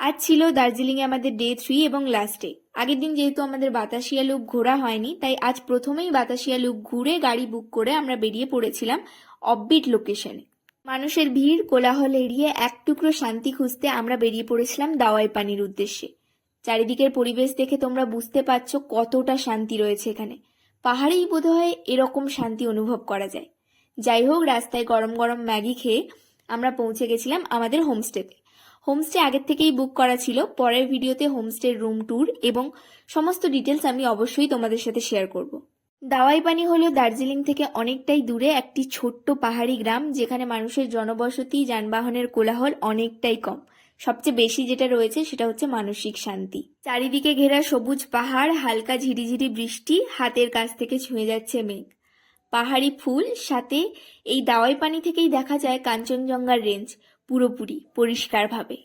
আজ ছিল দার্জিলিংয়ে আমাদের ডে 3 এবং লাস্ট ডে। আগের দিন যেহেতু আমাদের বাতাসিয়া লুপ ঘোরা হয়নি, তাই আজ প্রথমেই বাতাসিয়া লুপ ঘুরে গাড়ি বুক করে আমরা বেরিয়ে পড়েছিলাম অফবিট লোকেশনে। মানুষের ভিড় কোলাহল এড়িয়ে এক টুকরো শান্তি খুঁজতে আমরা বেরিয়ে পড়েছিলাম দাওয়াই পানির উদ্দেশ্যে। চারিদিকের পরিবেশ দেখে তোমরা বুঝতে পারছো কতটা শান্তি রয়েছে এখানে। পাহাড়েই বোধহয় এরকম শান্তি অনুভব করা যায়। যাই হোক, রাস্তায় গরম গরম ম্যাগি খেয়ে আমরা পৌঁছে গেছিলাম আমাদের হোমস্টেতে। হোমস্টে আগের থেকেই বুক করা ছিল। পরের ভিডিওতে হোমস্টের রুম ট্যুর এবং সমস্ত ডিটেলস আমি অবশ্যই তোমাদের সাথে শেয়ার করব। দাওয়াই পানি হলো দার্জিলিং থেকে অনেকটাই দূরে একটি ছোট্ট পাহাড়ি গ্রাম, যেখানে মানুষের জনবসতি, যানবাহনের কোলাহল অনেকটাই কম। সবচেয়ে বেশি যেটা রয়েছে সেটা হচ্ছে মানসিক শান্তি। চারিদিকে ঘেরা সবুজ পাহাড়, হালকা ঝিরিঝিরি বৃষ্টি, হাতের কাছ থেকে ছুঁয়ে যাচ্ছে মেঘ, পাহাড়ি ফুল, সাথে এই দাওয়াই পানি থেকেই দেখা যায় কাঞ্চনজঙ্ঘার রেঞ্জ পুরোপুরি পরিষ্কারভাবে।